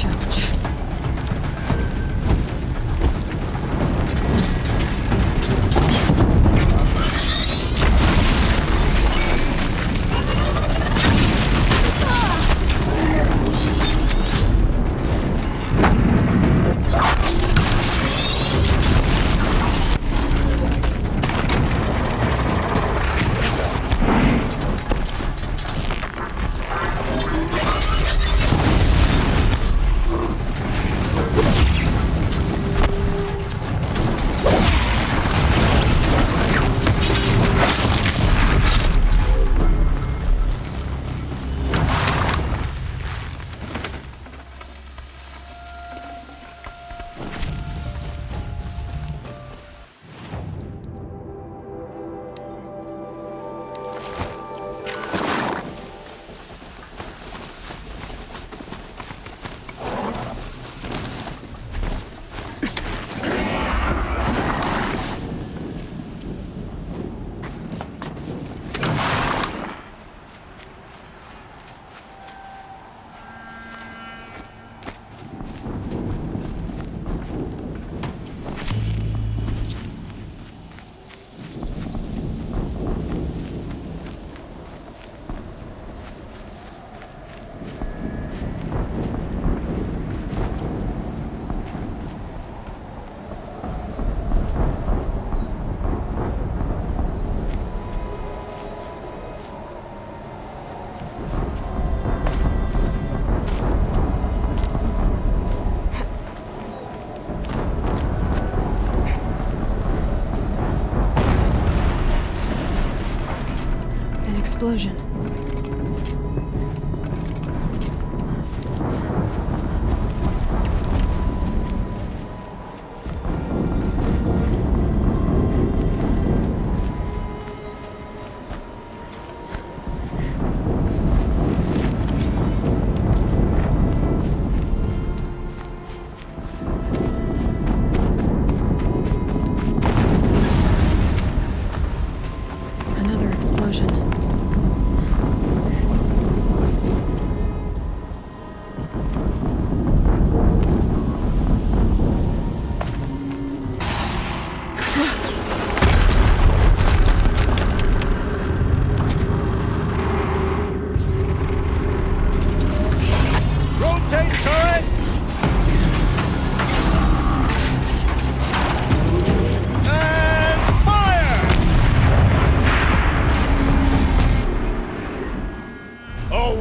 challenge. Explosion. Another explosion.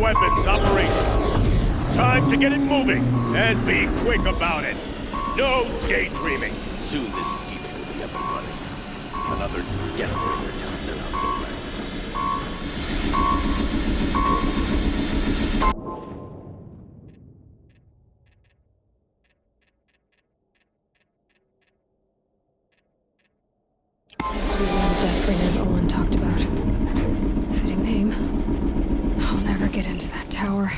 Weapons operational. Time to get it moving, and be quick about it. No daydreaming. Soon this deep will be up and running. Another death-bringer down their Has to be one of the Deathbringers Olin talked about. Fitting name. I'll never get into that tower.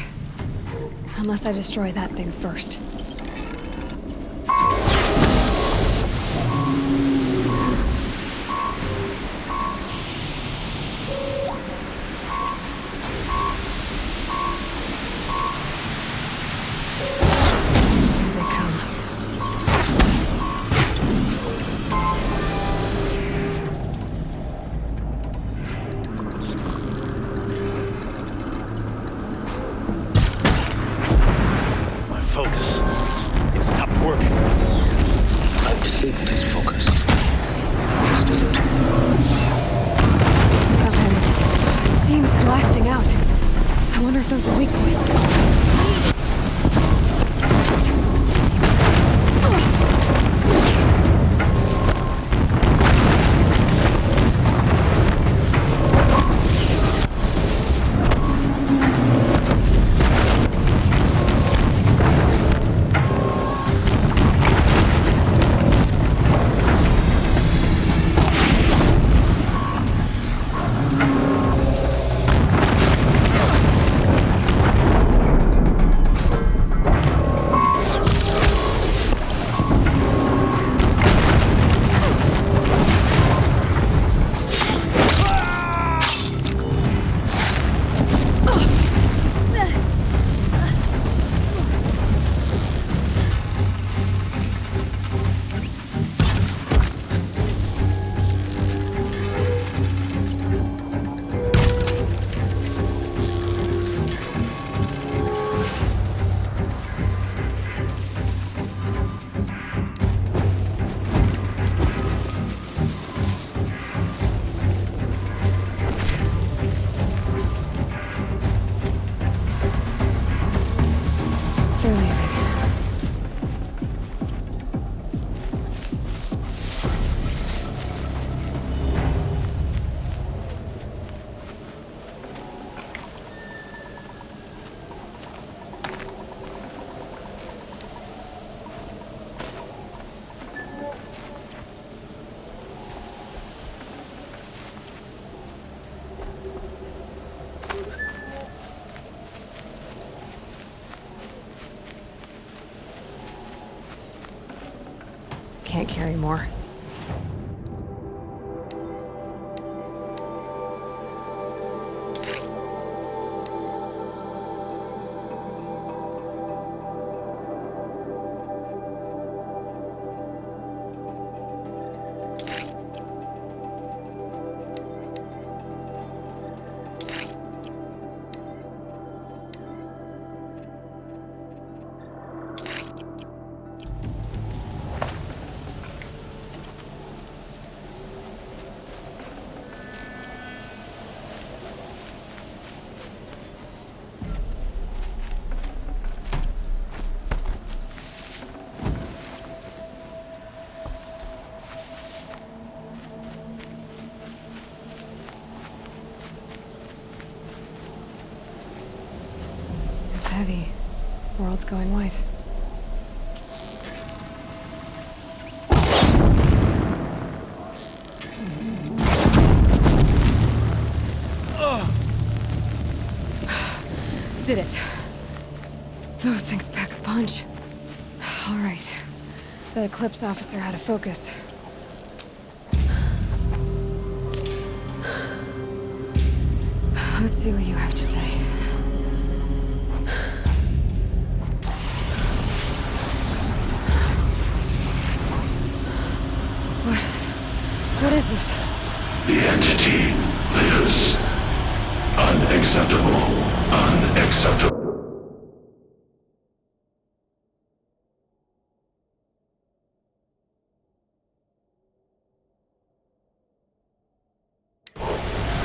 Unless I destroy that thing first. Here they come. focus. It stopped working. I've disabled his focus. This doesn't. I'll handle it. Steam's blasting out. I wonder if those are weak points. can't carry more. It's heavy. World's going white. Did it. Those things pack a punch. All right. The Eclipse officer had a focus. Let's see what you have to say. What is this? The entity lives. Unacceptable. Unacceptable.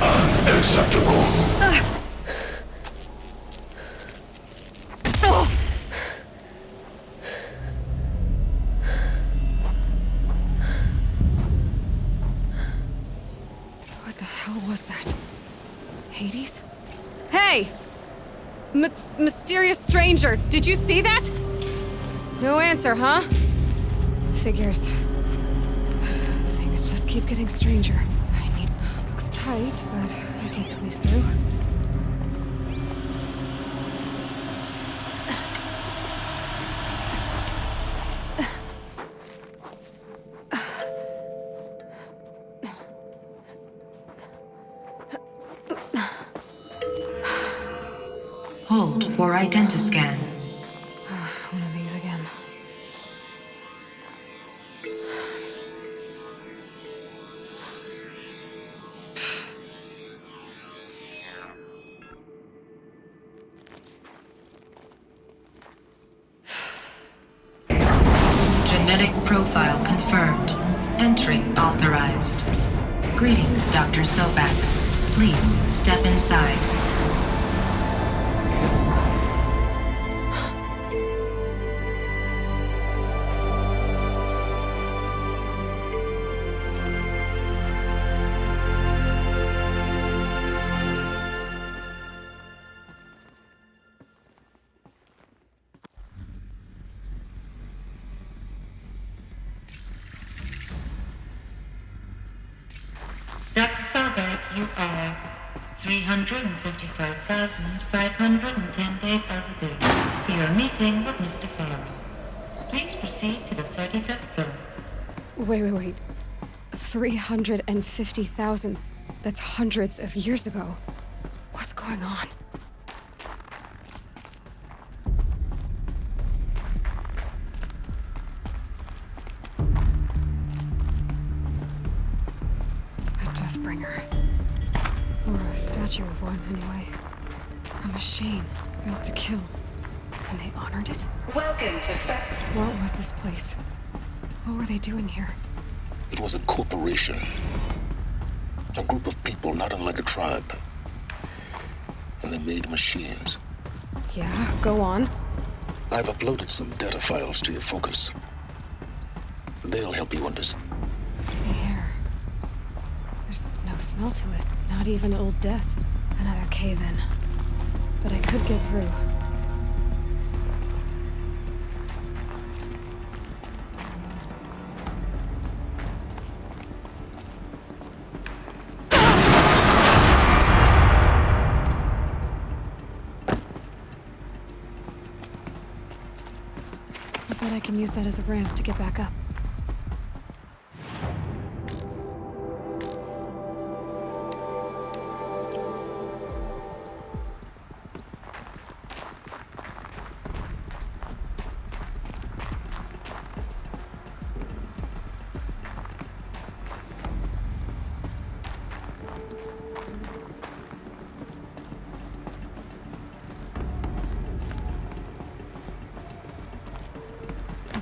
Unacceptable. What the hell was that? Hades? Hey! Mysterious stranger, did you see that? No answer, huh? Figures. Things just keep getting stranger. Looks tight, but I can squeeze through. Hold for identiscan. One of these again. Genetic profile confirmed. Entry authorized. Greetings, Dr. Sobek. Please step inside. Dr. Sobek, you are 355,510 days overdue for your meeting with Mr. Farrell. Please proceed to the 35th floor. Wait. 350,000. That's hundreds of years ago. What's going on? A Deathbringer. Or a statue of one, anyway. A machine built to kill. And they honored it? Welcome to What was this place? What were they doing here? It was a corporation. A group of people not unlike a tribe. And they made machines. Yeah, go on. I've uploaded some data files to your focus. They'll help you understand. The air. There's no smell to it. Not even Old Death. Another cave-in. But I could get through. I bet I can use that as a ramp to get back up.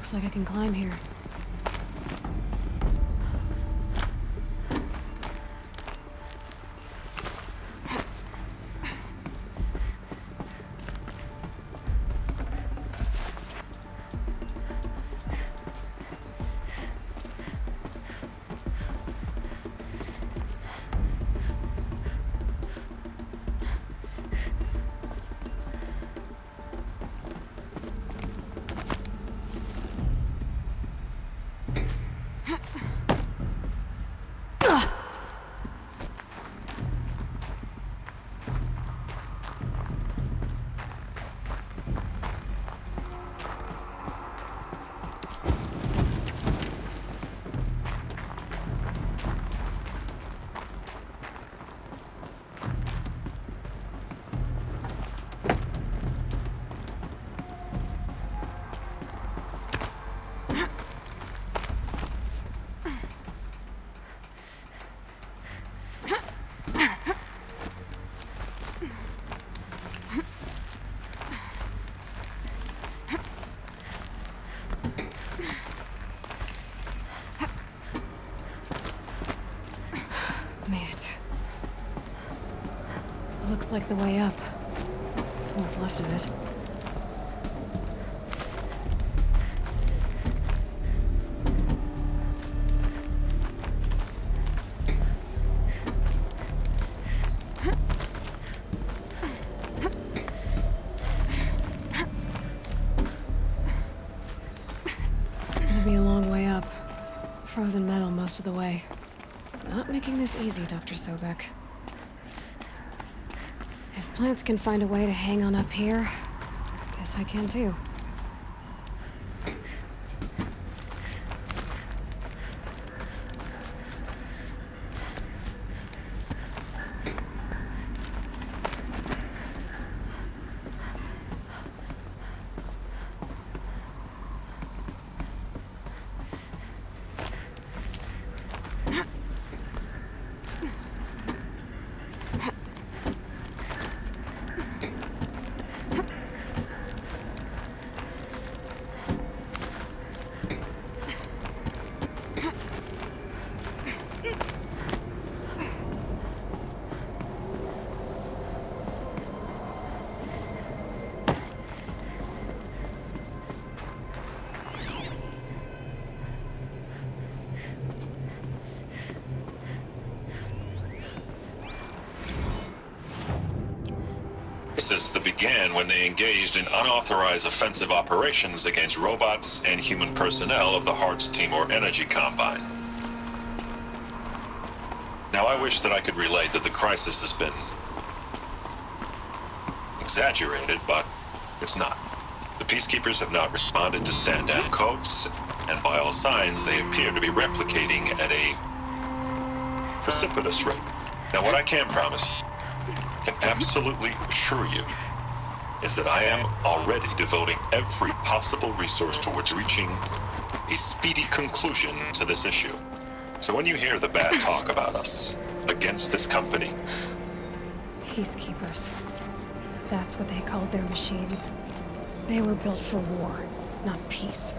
Looks like I can climb here. Made it. Looks like the way up. What's left of it. Gonna be a long way up. Frozen metal most of the way. Not making this easy, Dr. Sobek. If plants can find a way to hang on up here, guess I can too. That began when they engaged in unauthorized offensive operations against robots and human personnel of the Hearts Timor Energy Combine. Now, I wish that I could relate that the crisis has been exaggerated, but it's not. The Peacekeepers have not responded to stand-down codes, and by all signs, they appear to be replicating at a precipitous rate. Now, what I can promise you, can absolutely assure you, is that I am already devoting every possible resource towards reaching a speedy conclusion to this issue. So when you hear the bad talk about us against this company... Peacekeepers. That's what they called their machines. They were built for war, not peace.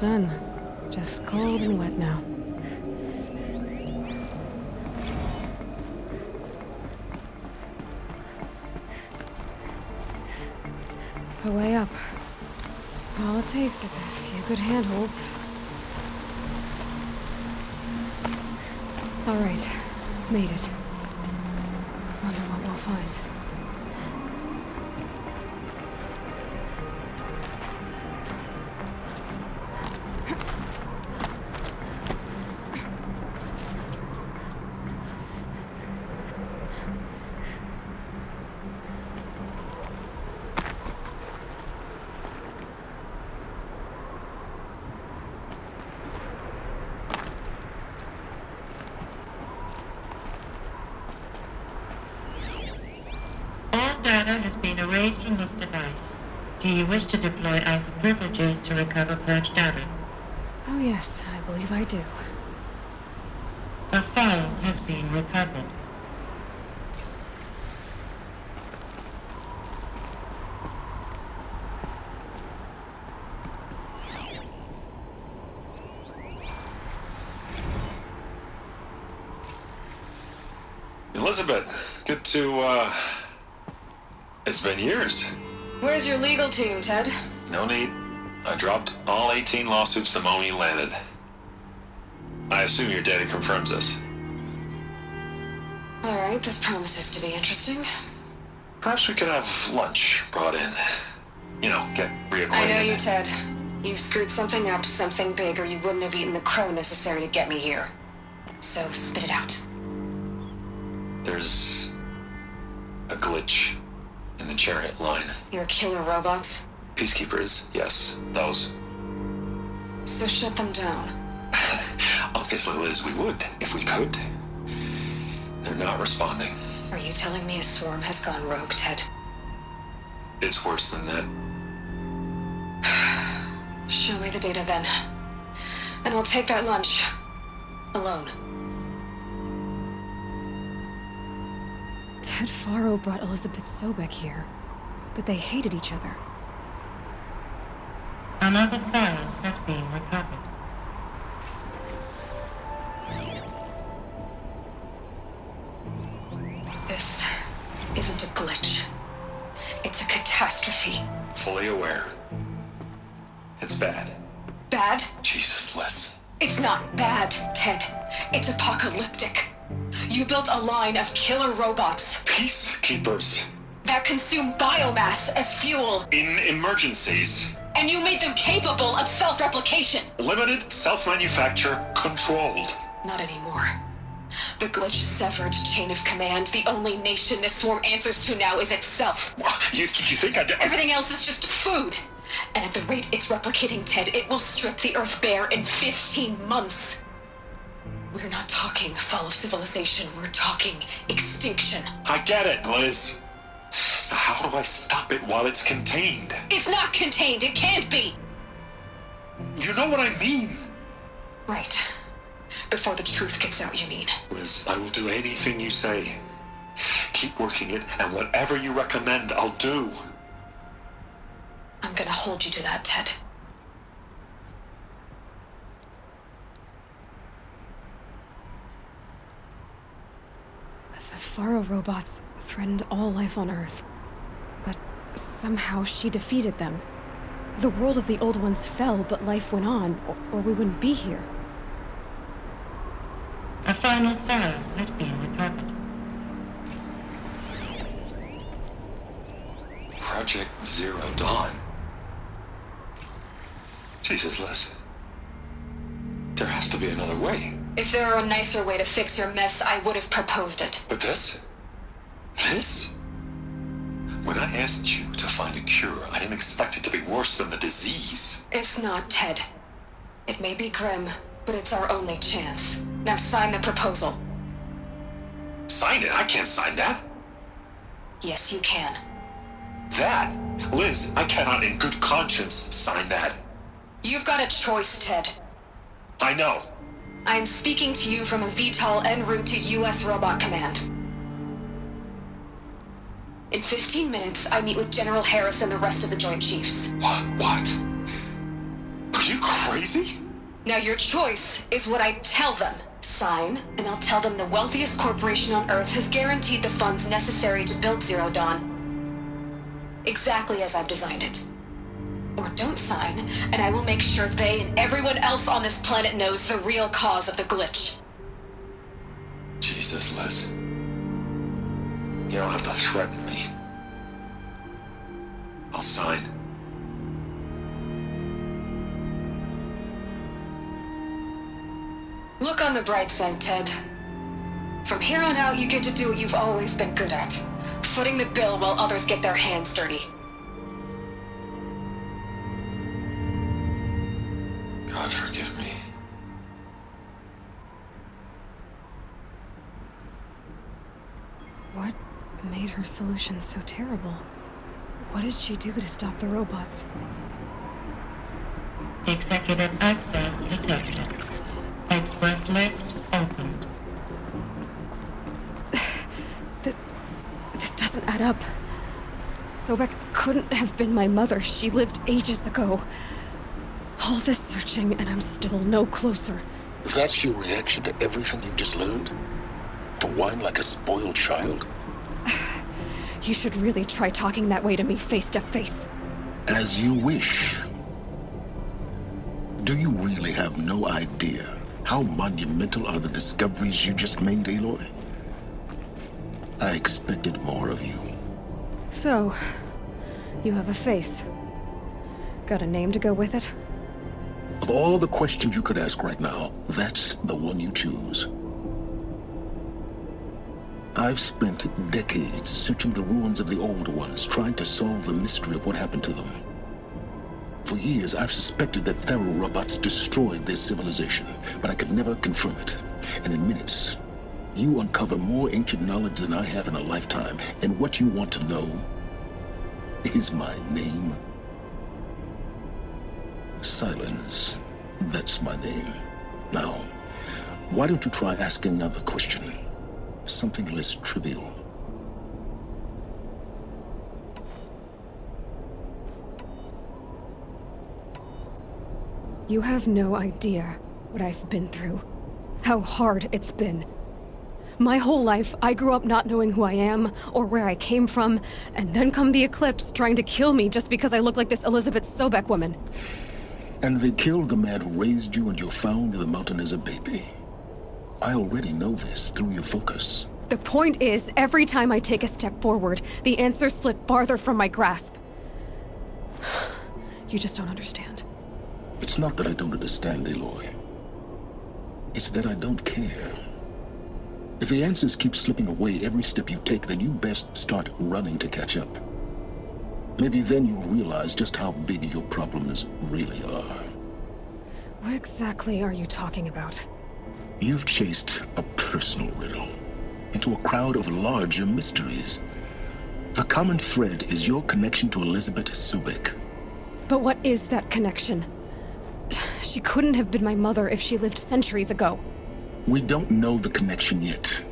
done. Just cold and wet now. A way up. All it takes is a few good handholds. All right, made it. Wonder what we'll find. All data has been erased from this device. Do you wish to deploy Alpha privileges to recover purged data? Oh yes, I believe I do. A file has been recovered. Elizabeth, good to, it's been years. Where's your legal team, Ted? No need. I dropped all 18 lawsuits the moment you landed. I assume your data confirms this. All right, this promises to be interesting. Perhaps we could have lunch brought in. You know, get reacquainted. I know you, Ted. You screwed something up, something big, or you wouldn't have eaten the crow necessary to get me here. So spit it out. There's a glitch in the chariot line. Your killer robots? Peacekeepers, yes, those. So shut them down. Obviously, Liz, we would, if we could. They're not responding. Are you telling me a swarm has gone rogue, Ted? It's worse than that. Show me the data then. And I'll take that lunch. Alone. Ted Faro brought Elizabeth Sobek here, but they hated each other. Another file has been recovered. This isn't a glitch. It's a catastrophe. Fully aware. It's bad. Bad? Jesus, Liz. It's not bad, Ted. It's apocalyptic. You built a line of killer robots Peacekeepers. that consume biomass as fuel, In emergencies. and you made them capable of self-replication. Limited, self-manufacture, controlled. Not anymore. The glitch severed chain of command. The only nation this swarm answers to now is itself. You think I... Everything else is just food. And at the rate it's replicating, Ted, it will strip the Earth bare in 15 months. We're not talking fall of civilization. We're talking extinction. I get it, Liz. So how do I stop it while it's contained? It's not contained. It can't be. You know what I mean? Right. Before the truth gets out, you mean? Liz, I will do anything you say. Keep working it, and whatever you recommend, I'll do. I'm gonna hold you to that, Ted. The Faro robots threatened all life on Earth. But somehow she defeated them. The world of the old ones fell, but life went on, or we wouldn't be here. A final file has been recovered. Project Zero Dawn. Jesus, Liz. There has to be another way. If there were a nicer way to fix your mess, I would have proposed it. But this? This? When I asked you to find a cure, I didn't expect it to be worse than the disease. It's not, Ted. It may be grim, but it's our only chance. Now sign the proposal. Sign it? I can't sign that. Yes, you can. That? Liz, I cannot in good conscience sign that. You've got a choice, Ted. I know. I'm speaking to you from a VTOL en route to U.S. Robot Command. In 15 minutes, I meet with General Harris and the rest of the Joint Chiefs. What? Are you crazy? Now your choice is what I tell them. Sign, and I'll tell them the wealthiest corporation on Earth has guaranteed the funds necessary to build Zero Dawn. Exactly as I've designed it. Or don't sign, and I will make sure they and everyone else on this planet knows the real cause of the glitch. Jesus, Liz. You don't have to threaten me. I'll sign. Look on the bright side, Ted. From here on out, you get to do what you've always been good at. Footing the bill while others get their hands dirty. God forgive me. What made her solution so terrible? What did she do to stop the robots? Executive access detected. Express lift opened. This doesn't add up. Sobek couldn't have been my mother. She lived ages ago. All this searching, and I'm still no closer. That's your reaction to everything you've just learned? To whine like a spoiled child? You should really try talking that way to me face to face. As you wish. Do you really have no idea how monumental are the discoveries you just made, Aloy? I expected more of you. So, you have a face. Got a name to go with it? Of all the questions you could ask right now, that's the one you choose. I've spent decades searching the ruins of the old ones, trying to solve the mystery of what happened to them. For years, I've suspected that Faro robots destroyed their civilization, but I could never confirm it. And in minutes, you uncover more ancient knowledge than I have in a lifetime. And what you want to know is my name. Silence. That's my name. Now, why don't you try asking another question? Something less trivial. You have no idea what I've been through. How hard it's been. My whole life, I grew up not knowing who I am or where I came from, and then come the Eclipse trying to kill me just because I look like this Elizabeth Sobek woman. And they killed the man who raised you and you found in the mountain as a baby. I already know this through your focus. The point is, every time I take a step forward, the answers slip farther from my grasp. You just don't understand. It's not that I don't understand, Aloy. It's that I don't care. If the answers keep slipping away every step you take, then you best start running to catch up. Maybe then you'll realize just how big your problems really are. What exactly are you talking about? You've chased a personal riddle into a crowd of larger mysteries. The common thread is your connection to Elizabeth Sobek. But what is that connection? She couldn't have been my mother if she lived centuries ago. We don't know the connection yet.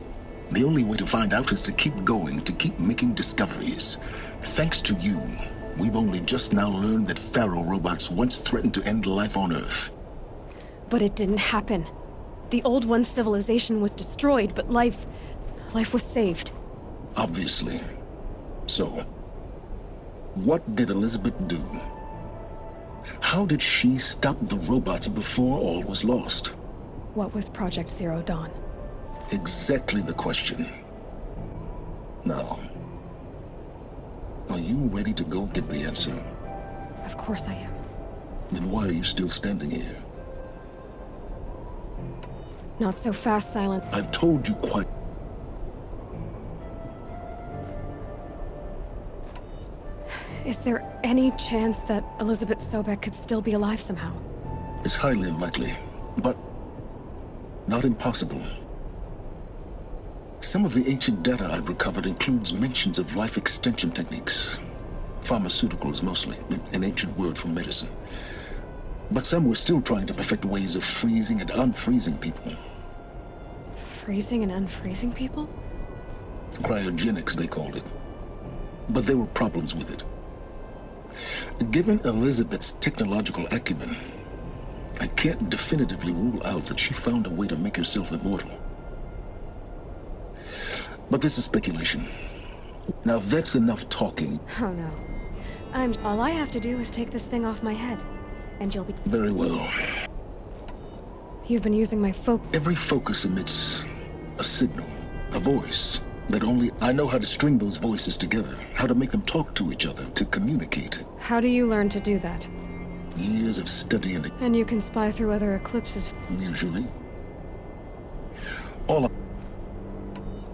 The only way to find out is to keep going, to keep making discoveries. Thanks to you, we've only just now learned that Faro robots once threatened to end life on Earth. But it didn't happen. The Old One's civilization was destroyed, but life was saved. Obviously. So, what did Elizabeth do? How did she stop the robots before all was lost? What was Project Zero Dawn? Exactly the question. Now, are you ready to go get the answer? Of course I am. Then why are you still standing here? Not so fast, Silent. I've told you quite... Is there any chance that Elizabeth Sobek could still be alive somehow? It's highly unlikely, but not impossible. Some of the ancient data I've recovered includes mentions of life extension techniques. Pharmaceuticals, mostly, an ancient word for medicine. But some were still trying to perfect ways of freezing and unfreezing people. Freezing and unfreezing people? Cryogenics, they called it. But there were problems with it. Given Elizabeth's technological acumen, I can't definitively rule out that she found a way to make herself immortal. But this is speculation. Now that's enough talking. Oh no. All I have to do is take this thing off my head, and you'll be... Very well. You've been using my Every focus emits a signal, a voice, that only I know how to string those voices together, how to make them talk to each other, to communicate. How do you learn to do that? Years of study And you can spy through other eclipses. Usually.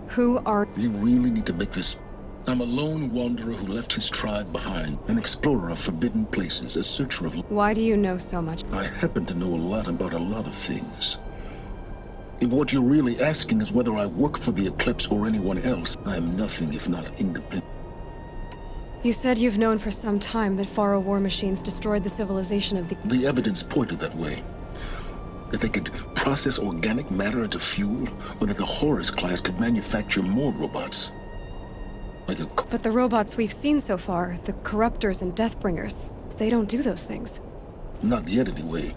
Who are... You really need to make this... I'm a lone wanderer who left his tribe behind, an explorer of forbidden places, a searcher of... Why do you know so much? I happen to know a lot about a lot of things. If what you're really asking is whether I work for the Eclipse or anyone else, I am nothing if not independent. You said you've known for some time that Faro war machines destroyed the civilization of the... The evidence pointed that way. That they could process organic matter into fuel, or that the Horus class could manufacture more robots. But the robots we've seen so far, the Corruptors and Deathbringers, they don't do those things. Not yet, anyway.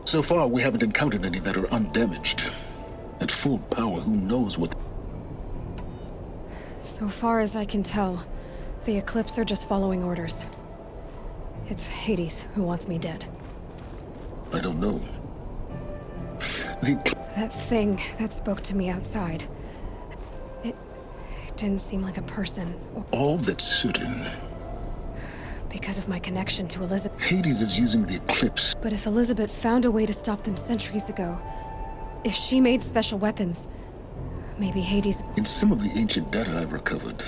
So far, we haven't encountered any that are undamaged. At full power, who knows what... So far as I can tell, the Eclipse are just following orders. It's Hades who wants me dead. I don't know. That thing that spoke to me outside. It didn't seem like a person. All that's certain. Because of my connection to Elizabeth. Hades is using the Eclipse. But if Elizabeth found a way to stop them centuries ago, if she made special weapons, maybe Hades... In some of the ancient data I've recovered,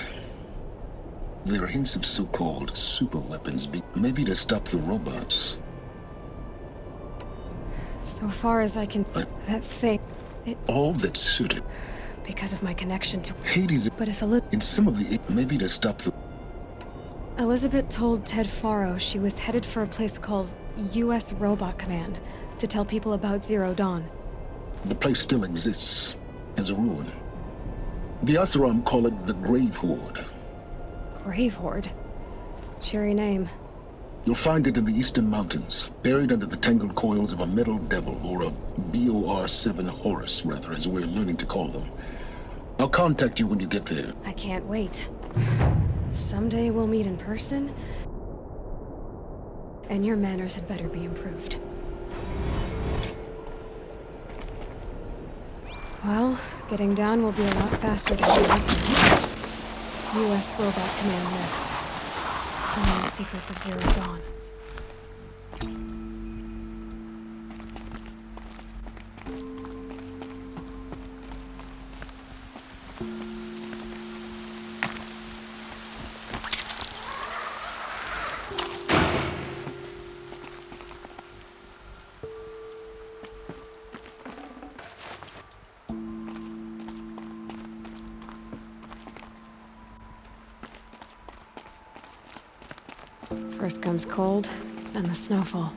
there are hints of so-called super weapons, maybe to stop the robots. So far as I can... that thing... All that's certain. Because of my connection to... Hades... But if In some of the... Maybe to stop the... Elizabeth told Ted Faro she was headed for a place called U.S. Robot Command to tell people about Zero Dawn. The place still exists, as a ruin. The Asaram call it the Grave Horde. Grave Horde? Cheery name. You'll find it in the Eastern Mountains, buried under the tangled coils of a metal devil, or a BOR-7 Horus, rather, as we're learning to call them. I'll contact you when you get there. I can't wait. Someday we'll meet in person, and your manners had better be improved. Well, getting down will be a lot faster than we next. U.S. Robot Command next. To learn the secrets of Zero Dawn. First comes cold, and the snowfall.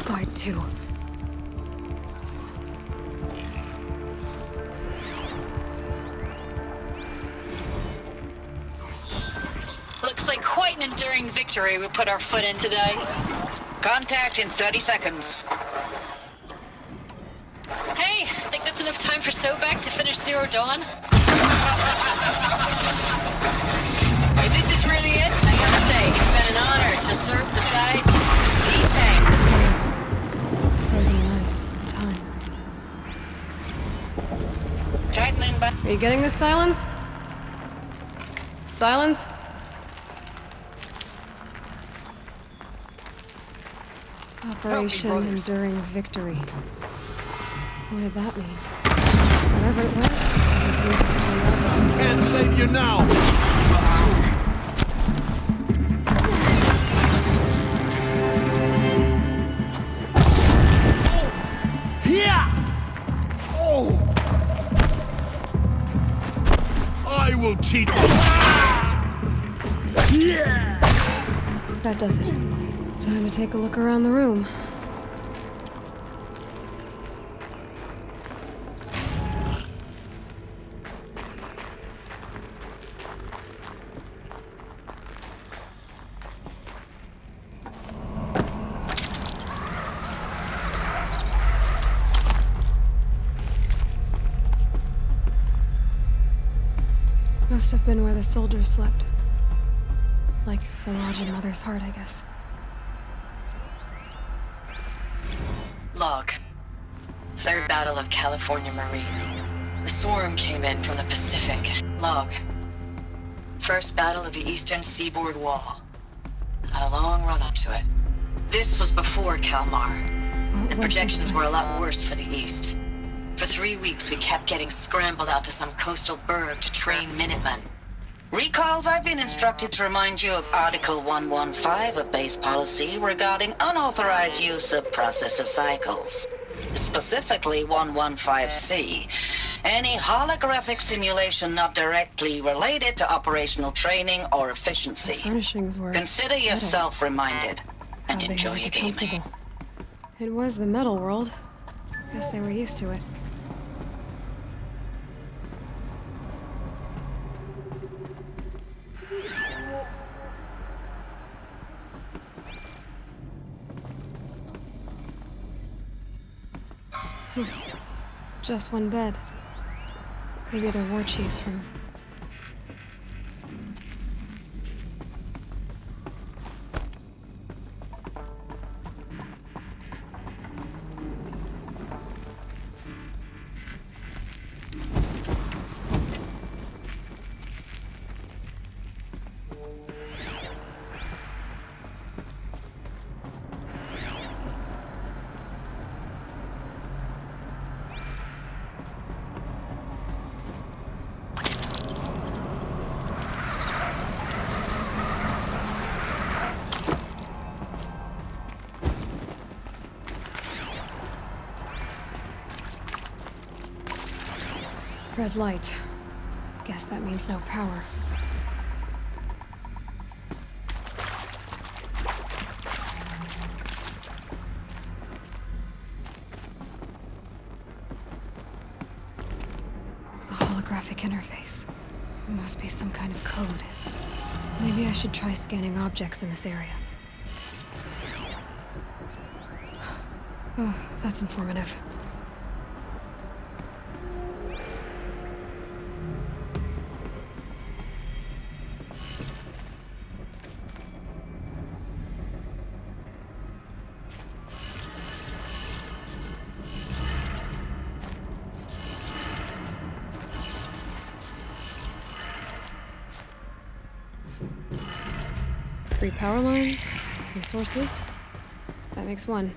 side, too. Looks like quite an enduring victory we put our foot in today. Contact in 30 seconds. Hey, think that's enough time for Sobek to finish Zero Dawn? If this is really it, I gotta say, it's been an honor to serve beside the tank. Frozen in ice. Time. Tightening but Are you getting this, Silence? Silence? Operation Enduring Victory. What did that mean? Whatever it was, doesn't seem to have turned out well. Can't save you now! Here! Oh! I will teach you! Yeah! That does it. Time to take a look around the room. Must have been where the soldiers slept. Like the lodge in Mother's Heart, I guess. Log. Third Battle of California Marine. The swarm came in from the Pacific. Log. First battle of the Eastern Seaboard Wall. Had a long run up to it. This was before Kalmar, and projections were a lot worse for the East. For 3 weeks, we kept getting scrambled out to some coastal burg to train Minutemen. Recalls, I've been instructed to remind you of Article 115 of base policy regarding unauthorized use of processor cycles. Specifically 115C. Any holographic simulation not directly related to operational training or efficiency. The furnishings were Consider yourself reminded and How'd they enjoy make your it gaming. comfortable? It was the metal world. Guess they were used to it. Just one bed. Maybe they're war chiefs from... Red light. Guess that means no power. A holographic interface. It must be some kind of code. Maybe I should try scanning objects in this area. Oh, that's informative. Three power lines, 3 sources. That makes 1.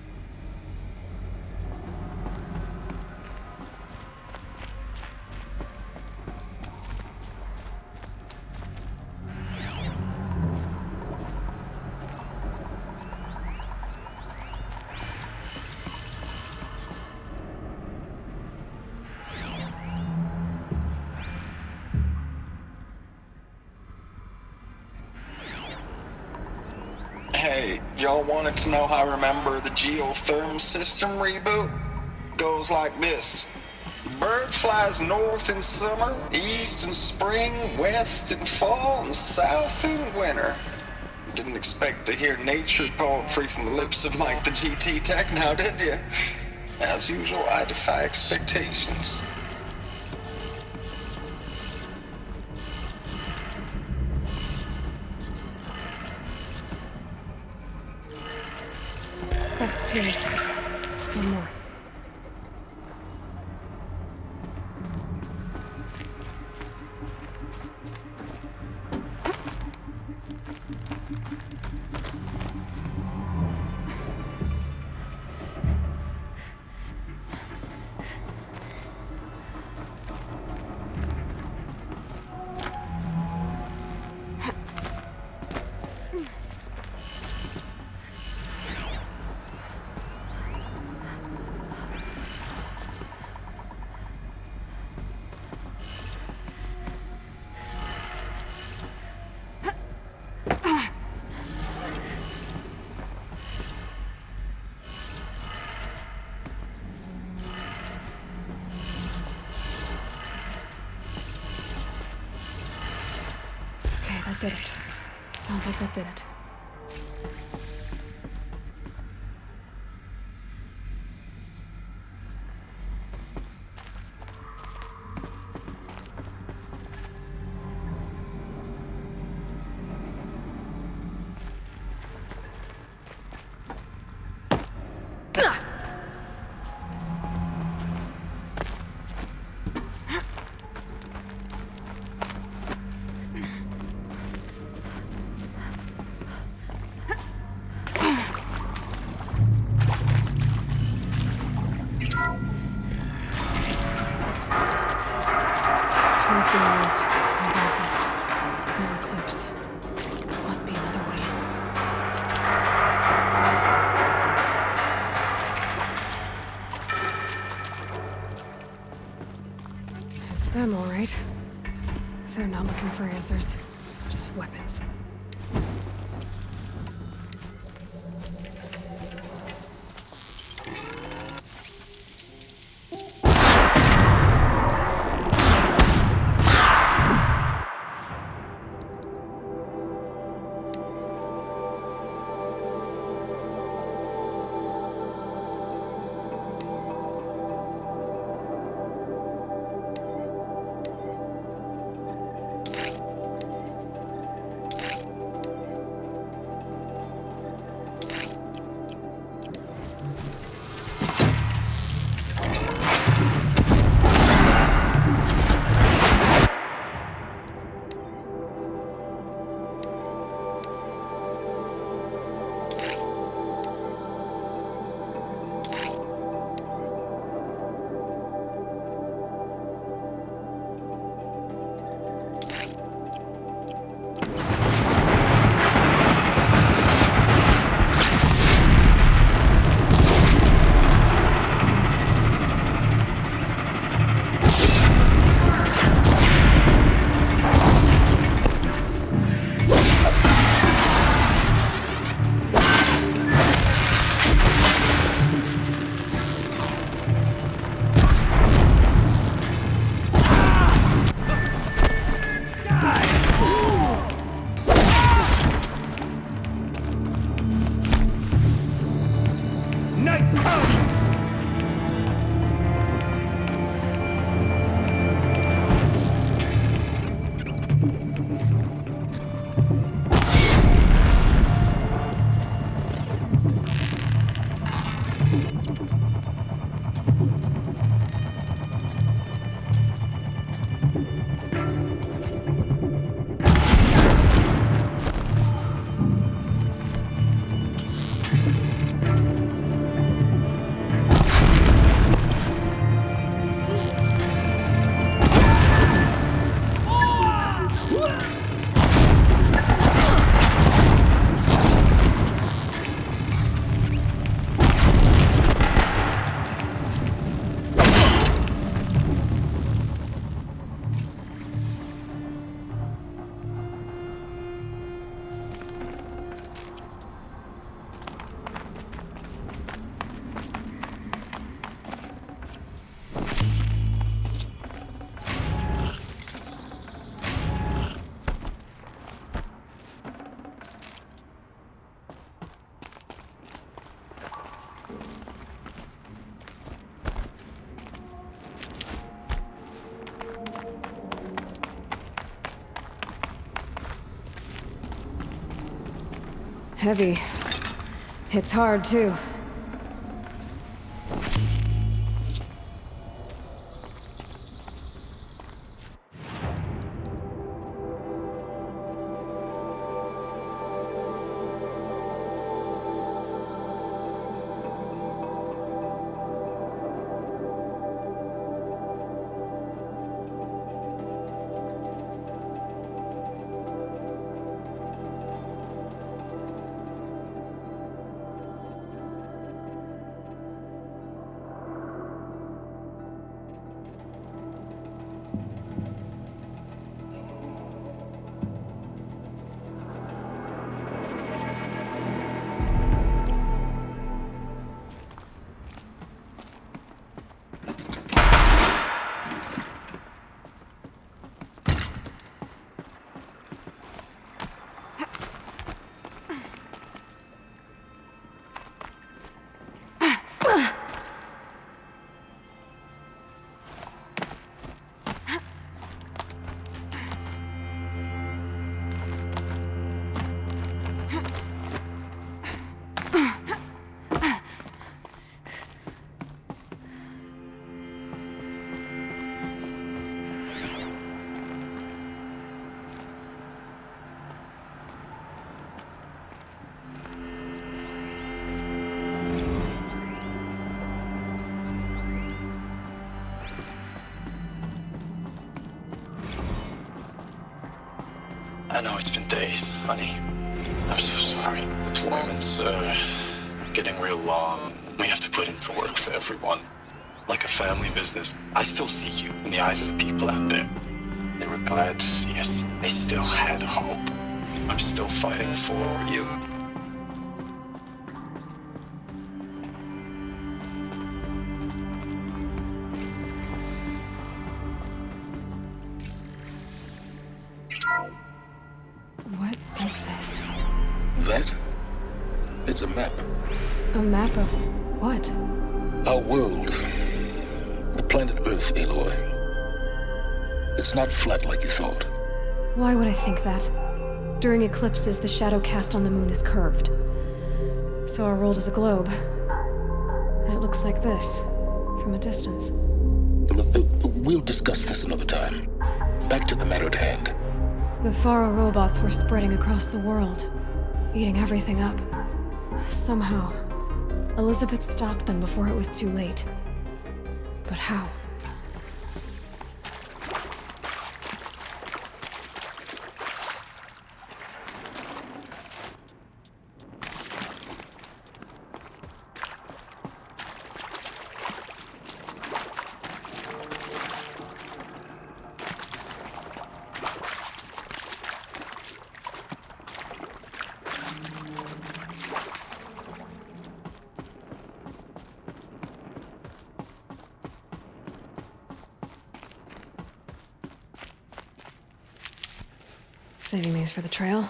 Hey, Y'all wanted to know how I remember the geotherm system reboot? Goes like this. Bird flies north in summer, east in spring, west in fall, and south in winter. Didn't expect to hear nature poetry from the lips of Mike the GT Tech now, did you? As usual, I defy expectations. That's two. One more. That did it. Sounds like that did it. Tools being used. And glasses. No eclipse. Must be another way in. It's them, all right. They're not looking for answers. Just weapons. heavy. Hits hard, too. I know it's been days, honey. I'm so sorry. Deployment's, getting real long. We have to put into work for everyone. Like a family business. I still see you in the eyes of the people out there. They were glad to see us. They still had hope. I'm still fighting for you. What is this? That? It's a map. A map of what? Our world. The planet Earth, Aloy. It's not flat like you thought. Why would I think that? During eclipses, the shadow cast on the moon is curved. So our world is a globe. And it looks like this, from a distance. We'll discuss this another time. Back to the matter at hand. The Faro robots were spreading across the world, eating everything up. Somehow, Elizabeth stopped them before it was too late. But how? Saving these for the trail.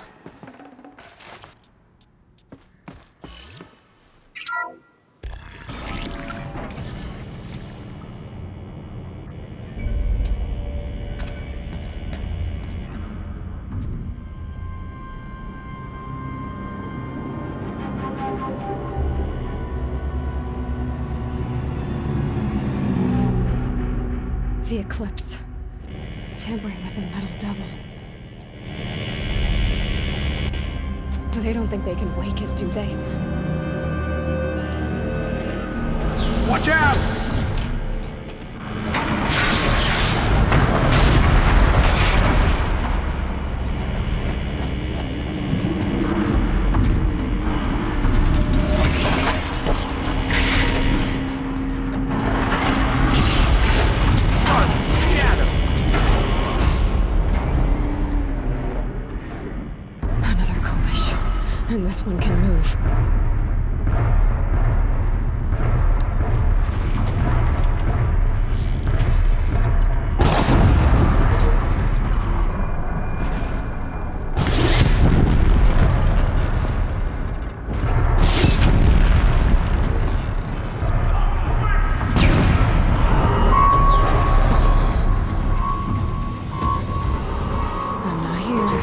The eclipse. Tampering with the metal devil. They don't think they can wake it, do they? Watch out! And this one can move. I'm not here.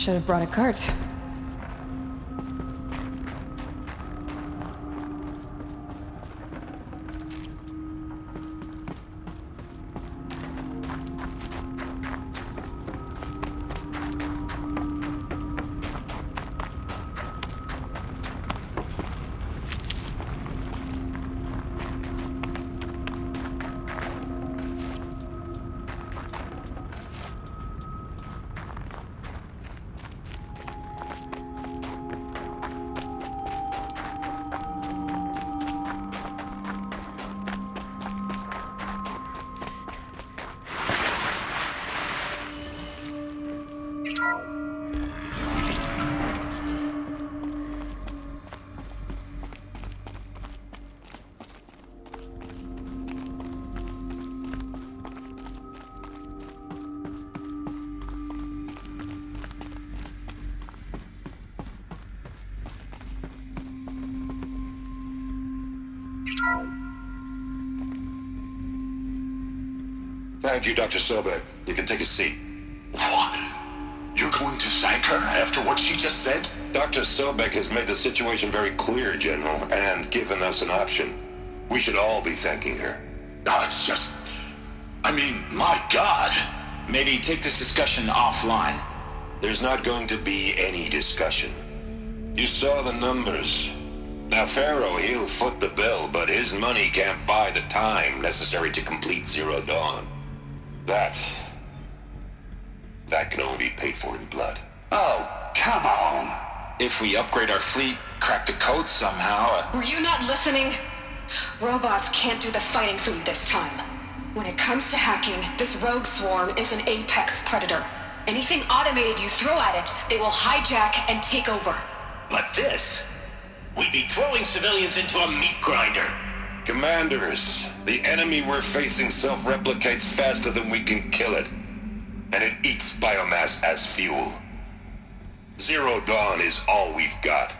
Should have brought a cart. Thank you, Dr. Sobek. You can take a seat. What? You're going to thank her after what she just said? Dr. Sobek has made the situation very clear, General, and given us an option. We should all be thanking her. No, it's just... I mean, my God. Maybe take this discussion offline. There's not going to be any discussion. You saw the numbers. Now, Pharaoh, he'll foot the bill, but his money can't buy the time necessary to complete Zero Dawn. That can only be paid for in blood. Oh, come on. If we upgrade our fleet, crack the code somehow... Were you not listening? Robots can't do the fighting for you this time. When it comes to hacking, this rogue swarm is an apex predator. Anything automated you throw at it, they will hijack and take over. But this... we'd be throwing civilians into a meat grinder. Commanders, the enemy we're facing self-replicates faster than we can kill it. And it eats biomass as fuel. Zero Dawn is all we've got.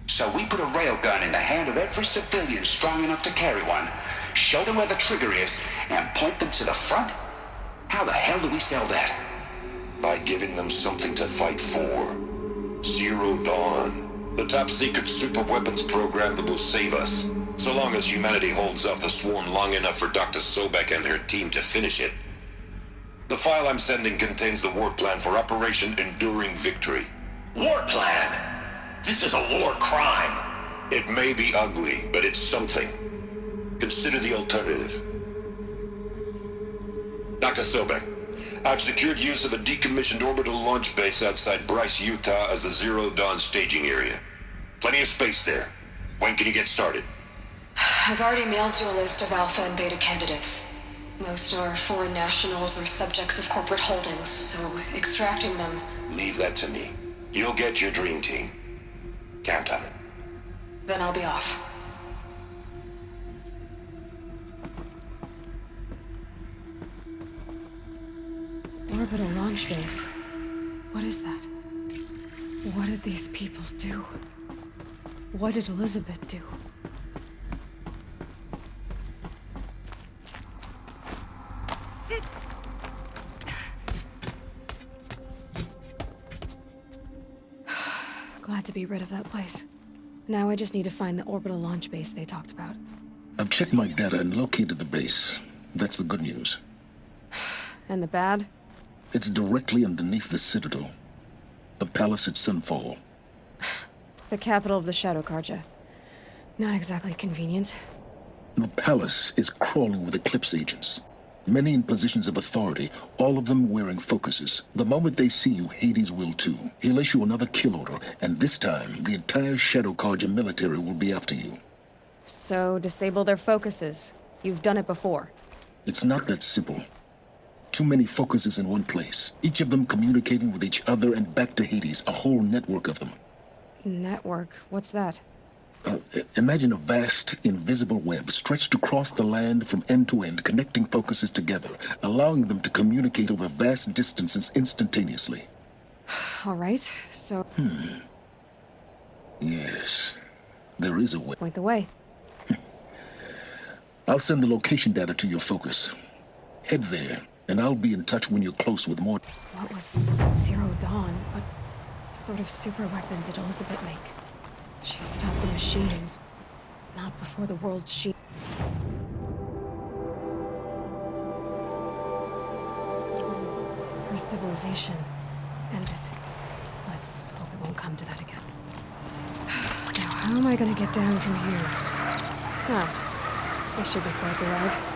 So we put a railgun in the hand of every civilian strong enough to carry one, show them where the trigger is, and point them to the front? How the hell do we sell that? By giving them something to fight for. Zero Dawn. The top-secret superweapons program that will save us. So long as humanity holds off the swarm long enough for Dr. Sobek and her team to finish it. The file I'm sending contains the war plan for Operation Enduring Victory. War plan? This is a war crime. It may be ugly, but it's something. Consider the alternative. Dr. Sobek, I've secured use of a decommissioned orbital launch base outside Bryce, Utah as the Zero Dawn staging area. Plenty of space there. When can you get started? I've already mailed you a list of Alpha and Beta candidates. Most are foreign nationals or subjects of corporate holdings, so extracting them... Leave that to me. You'll get your dream team. Count on it. Then I'll be off. Orbital launch base. What is that? What did these people do? What did Elizabeth do? Glad to be rid of that place. Now I just need to find the orbital launch base they talked about. I've checked my data and located the base. That's the good news. And the bad? It's directly underneath the Citadel. The palace at Sunfall. The capital of the Shadow Carja. Not exactly convenient. The palace is crawling with Eclipse agents. Many in positions of authority, all of them wearing focuses. The moment they see you, Hades will too. He'll issue another kill order, and this time, the entire Shadow Carja military will be after you. So, disable their focuses. You've done it before. It's not that simple. Too many focuses in one place, each of them communicating with each other and back to Hades, a whole network of them. Network? What's that? Imagine a vast, invisible web stretched across the land from end to end, connecting focuses together, allowing them to communicate over vast distances instantaneously. All right, so... Yes, there is a way. Point the way. I'll send the location data to your focus. Head there, And I'll be in touch when you're close with more. What was Zero Dawn? What sort of super weapon did Elizabeth make? She stopped the machines, not before the world she... Her civilization ended. Let's hope it won't come to that again. Now, how am I gonna get down from here? Huh. This should be quite the ride.